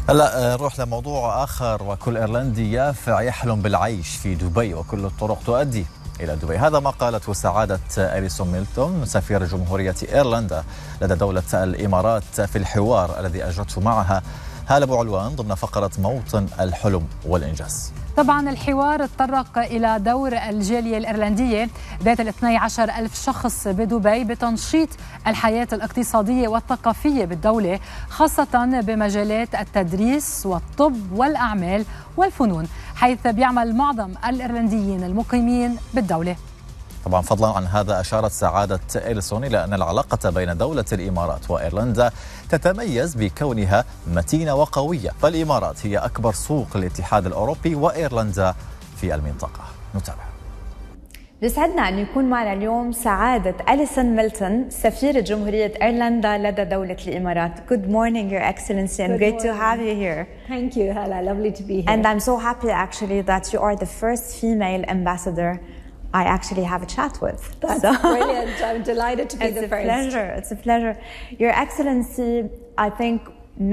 هلا نروح لموضوع آخر. وكل إيرلندي يافع يحلم بالعيش في دبي وكل الطرق تؤدي إلى دبي. هذا ما قالته سعادة أليسون ميلتون سفير جمهورية إيرلندا لدى دولة الإمارات في الحوار الذي أجرته معها هالة أبو علوان ضمن فقرة موطن الحلم والإنجاز. طبعا الحوار تطرق إلى دور الجالية الإيرلندية ذات 12,000 شخص بدبي بتنشيط الحياة الاقتصادية والثقافية بالدولة، خاصة بمجالات التدريس والطب والأعمال والفنون، حيث بيعمل معظم الإيرلنديين المقيمين بالدولة. طبعا فضلا عن هذا أشارت سعادة أليسون إلى أن العلاقة بين دولة الإمارات وإيرلندا تتميز بكونها متينة وقوية، فالإمارات هي أكبر سوق للاتحاد الأوروبي وإيرلندا في المنطقة. نتابع. بيسعدنا أن يكون معنا اليوم سعادة أليسون ميلتون سفيرة جمهورية إيرلندا لدى دولة الإمارات. Good morning, Your Excellency, and great to have you here. Thank you, Hala. Lovely to be here. And I'm so happy actually that you are the first female ambassador I actually have a chat with. That's brilliant. I'm delighted to be the first. It's a pleasure. Your Excellency, I think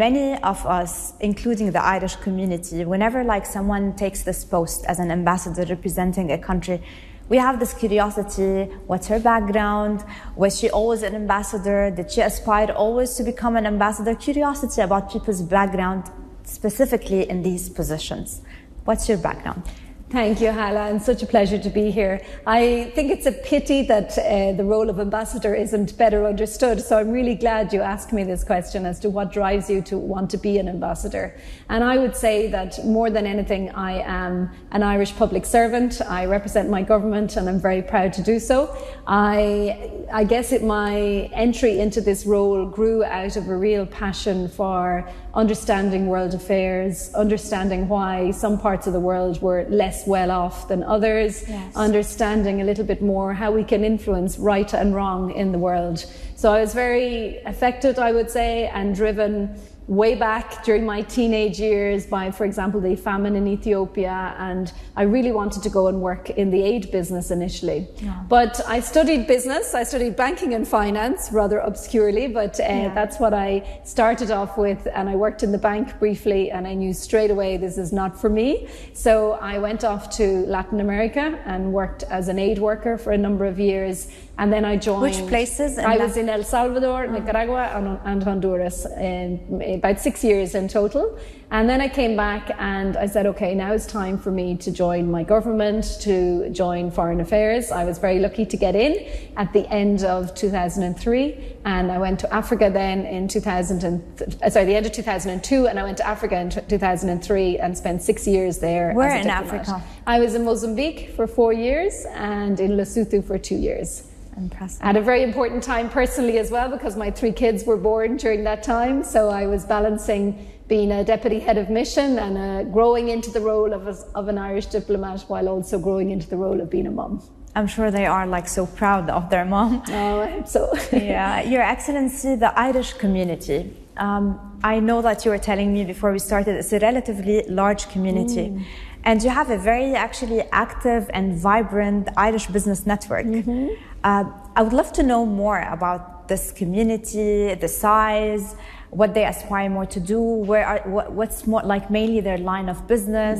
many of us, including the Irish community, whenever someone takes this post as an ambassador representing a country, we have this curiosity. What's her background? Was she always an ambassador? Did she aspire always to become an ambassador? Curiosity about people's background, specifically in these positions. What's your background? Thank you, Hala, and such a pleasure to be here. I think it's a pity that the role of ambassador isn't better understood, so I'm really glad you asked me this question as to what drives you to want to be an ambassador. And I would say that more than anything, I am an Irish public servant. I represent my government and I'm very proud to do so. I guess my entry into this role grew out of a real passion for understanding world affairs, understanding why some parts of the world were less well off than others, yes. Understanding a little bit more how we can influence right and wrong in the world. So I was very affected, I would say, and driven way back during my teenage years by, for example, the famine in Ethiopia, and I really wanted to go and work in the aid business initially. Yeah. But I studied business, I studied banking and finance, rather obscurely, but that's what I started off with, and I worked in the bank briefly, and I knew straight away this is not for me. So I went off to Latin America and worked as an aid worker for a number of years, and then I joined... Which places? I was in El Salvador, Nicaragua, and Honduras, about 6 years in total. And then I came back and I said, okay, now it's time for me to join my government, to join Foreign Affairs. I was very lucky to get in at the end of 2003, and I went to Africa then in the end of 2002, and I went to Africa in 2003 and spent 6 years there. Where as a in diplomat. Africa? I was in Mozambique for 4 years and in Lesotho for 2 years. Impressive. At a very important time personally as well, because my 3 kids were born during that time, so I was balancing being a deputy head of mission and growing into the role of an Irish diplomat while also growing into the role of being a mum. I'm sure they are so proud of their mom. Oh, I hope so. Yeah, Your Excellency, the Irish community. I know that you were telling me before we started, it's a relatively large community. And you have a very actually active and vibrant Irish business network. Mm-hmm. I would love to know more about this community, the size, what they aspire more to do, what's more mainly their line of business.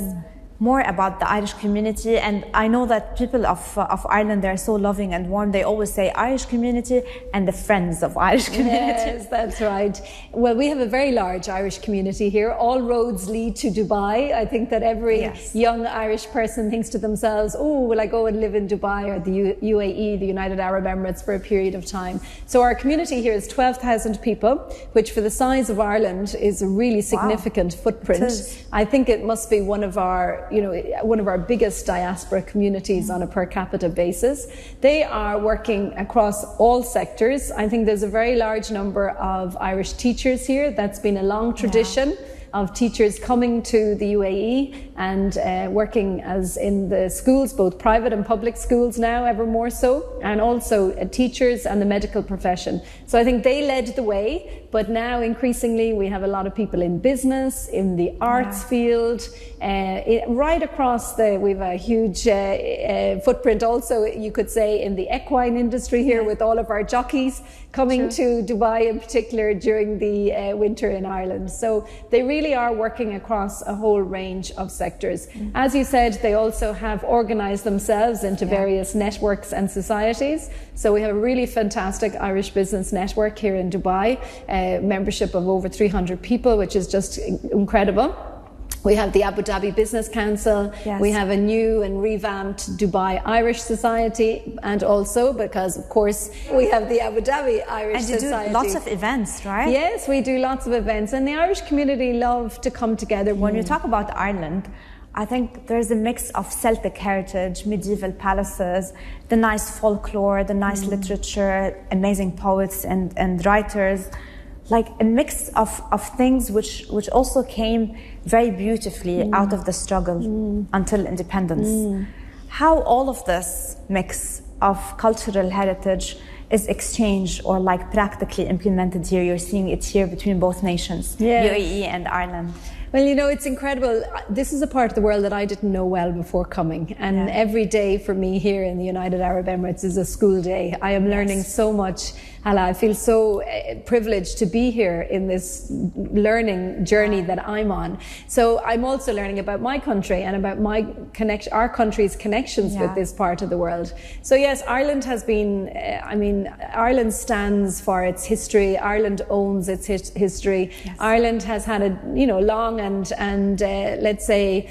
More about the Irish community. And I know that people of Ireland, they're so loving and warm. They always say Irish community and the friends of Irish community. Yes, that's right. Well, we have a very large Irish community here. All roads lead to Dubai. I think that every young Irish person thinks to themselves, oh, will I go and live in Dubai or the UAE, the United Arab Emirates, for a period of time. So our community here is 12,000 people, which for the size of Ireland is a really significant footprint. I think it must be one of our biggest diaspora communities on a per capita basis. They are working across all sectors. I think there's a very large number of Irish teachers here. That's been a long tradition. Of teachers coming to the UAE and working as in the schools, both private and public schools now, ever more so, and also teachers and the medical profession. So I think they led the way. but now increasingly we have a lot of people in business, in the arts field, right across we have a huge footprint also, you could say, in the equine industry here with all of our jockeys coming to Dubai in particular during the winter in Ireland. So they really are working across a whole range of sectors. As you said, they also have organised themselves into various networks and societies. So we have a really fantastic Irish business network here in Dubai, membership of over 300 people, which is just incredible. We have the Abu Dhabi Business Council. Yes. We have a new and revamped Dubai Irish Society, and also because, of course, we have the Abu Dhabi Irish Society. And you do lots of events, right? Yes, we do lots of events, and the Irish community love to come together. When you talk about Ireland, I think there's a mix of Celtic heritage, medieval palaces, the nice folklore, the nice literature, amazing poets and writers, like a mix of things which also came very beautifully out of the struggle until independence. How all of this mix of cultural heritage is exchanged or like practically implemented here? You're seeing it here between both nations, UAE and Ireland. Well, you know, it's incredible. This is a part of the world that I didn't know well before coming. And every day for me here in the United Arab Emirates is a school day. I am learning so much. Hala, I feel so privileged to be here in this learning journey that I'm on. So I'm also learning about my country and about our country's connections with this part of the world. So yes, Ireland has been, Ireland stands for its history. Ireland owns its history. Yes. Ireland has had a, long and let's say,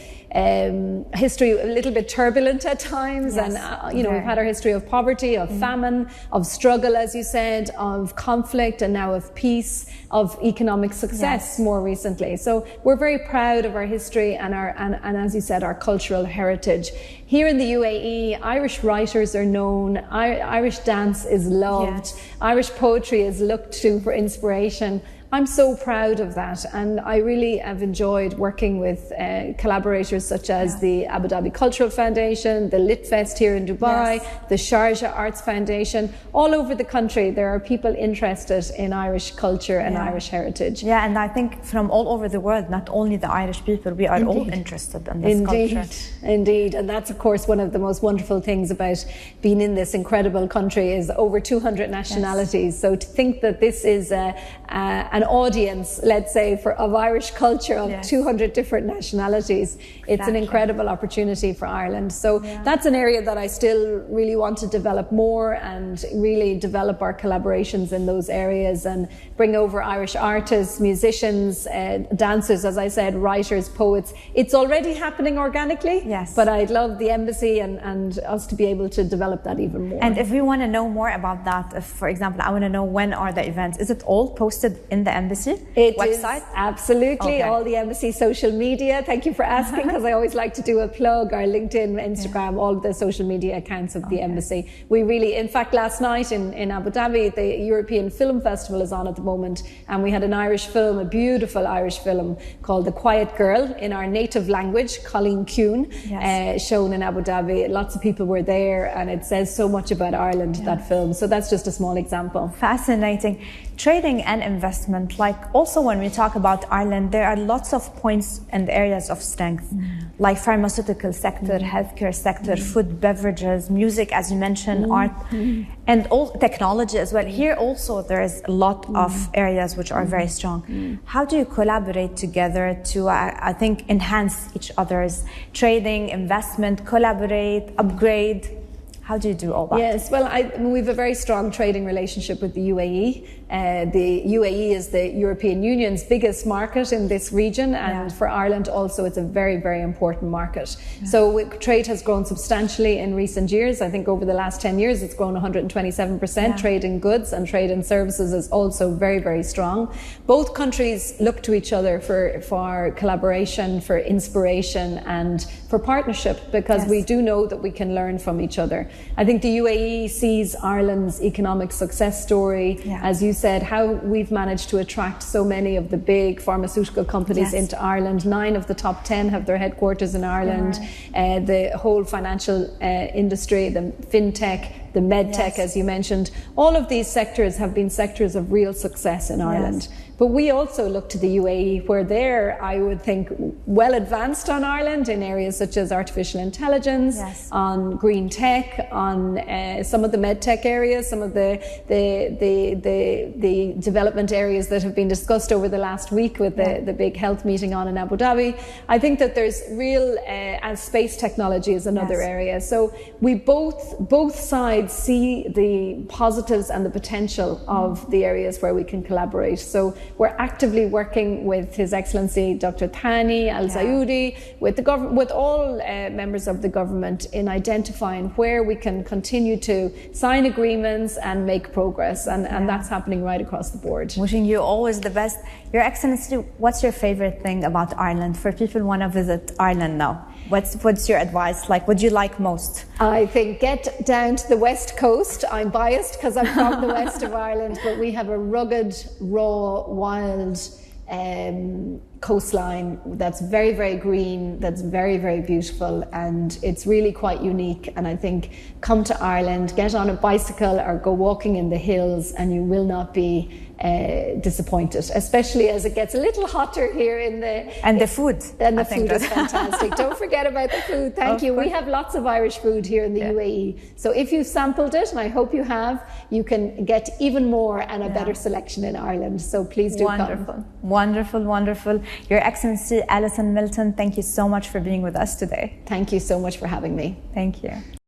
history a little bit turbulent at times, and we've had our history of poverty, of famine, of struggle, as you said, of conflict, and now of peace, of economic success more recently. So we're very proud of our history and and as you said, our cultural heritage. Here in the UAE, Irish writers are known, Irish dance is loved, Irish poetry is looked to for inspiration. I'm so proud of that, and I really have enjoyed working with collaborators such as the Abu Dhabi Cultural Foundation, the Litfest here in Dubai, the Sharjah Arts Foundation. All over the country there are people interested in Irish culture and Irish heritage. Yeah, and I think from all over the world, not only the Irish people, we are all interested in this culture. Indeed, and that's of course one of the most wonderful things about being in this incredible country is over 200 nationalities. So to think that this is an audience, let's say, of Irish culture of 200 different nationalities. It's an incredible opportunity for Ireland. So that's an area that I still really want to develop more and really develop our collaborations in those areas and bring over Irish artists, musicians, dancers, as I said, writers, poets. It's already happening organically, but I'd love the embassy and us to be able to develop that even more. And if we want to know more about that, if, for example, I want to know when are the events, is it all posted in the embassy website? Absolutely. All the embassy social media. Thank you for asking, because I always like to do a plug. Our LinkedIn, Instagram, all the social media accounts of the embassy. We really, in fact, last night in Abu Dhabi, the European Film Festival is on at the moment, and we had an Irish film, a beautiful Irish film called The Quiet Girl in our native language, Colleen Kuhn, shown in Abu Dhabi. Lots of people were there, and it says so much about Ireland, that film. So that's just a small example. Fascinating. Trading and investment, like also when we talk about Ireland, there are lots of points and areas of strength, like pharmaceutical sector, healthcare sector, food, beverages, music, as you mentioned, art, and all technology as well. Here also there is a lot of areas which are very strong. How do you collaborate together to, I think, enhance each other's trading, investment, collaborate, upgrade? How do you do all that? Yes, well, we have a very strong trading relationship with the UAE. The UAE is the European Union's biggest market in this region, and for Ireland also it's a very, very important market. So trade has grown substantially in recent years. I think over the last 10 years it's grown 127%. Trade in goods and trade in services is also very, very strong. Both countries look to each other for collaboration, for inspiration and for partnership, because we do know that we can learn from each other. I think the UAE sees Ireland's economic success story, as you said, how we've managed to attract so many of the big pharmaceutical companies into Ireland. 9 of the top 10 have their headquarters in Ireland. The whole financial industry, the fintech, the medtech, as you mentioned. All of these sectors have been sectors of real success in Ireland. But we also look to the UAE, where they're, I would think, well advanced on Ireland in areas such as artificial intelligence, on green tech, on some of the medtech areas, some of the development areas that have been discussed over the last week with the big health meeting on in Abu Dhabi. I think that there's real, and space technology is another area. So we both sides see the positives and the potential of the areas where we can collaborate. So we're actively working with His Excellency Dr. Thani Al Saudi, with the government, with all members of the government, in identifying where we can continue to sign agreements and make progress, and that's happening right across the board. Wishing you always the best. Your Excellency, what's your favorite thing about Ireland for people who want to visit Ireland now? What's your advice? Like, what do you like most? I think get down to the west coast. I'm biased because I'm from the west of Ireland, but we have a rugged, raw, wild coastline that's very, very green, that's very, very beautiful, and it's really quite unique. And I think come to Ireland, get on a bicycle or go walking in the hills, and you will not be disappointed, especially as it gets a little hotter here in the... And the food. And the food is fantastic. Don't forget about the food. Thank you. We have lots of Irish food here in the UAE. So if you've sampled it, and I hope you have, you can get even more and a better selection in Ireland. So please do come. Wonderful, wonderful. Your Excellency Alison Milton, thank you so much for being with us today. Thank you so much for having me. Thank you.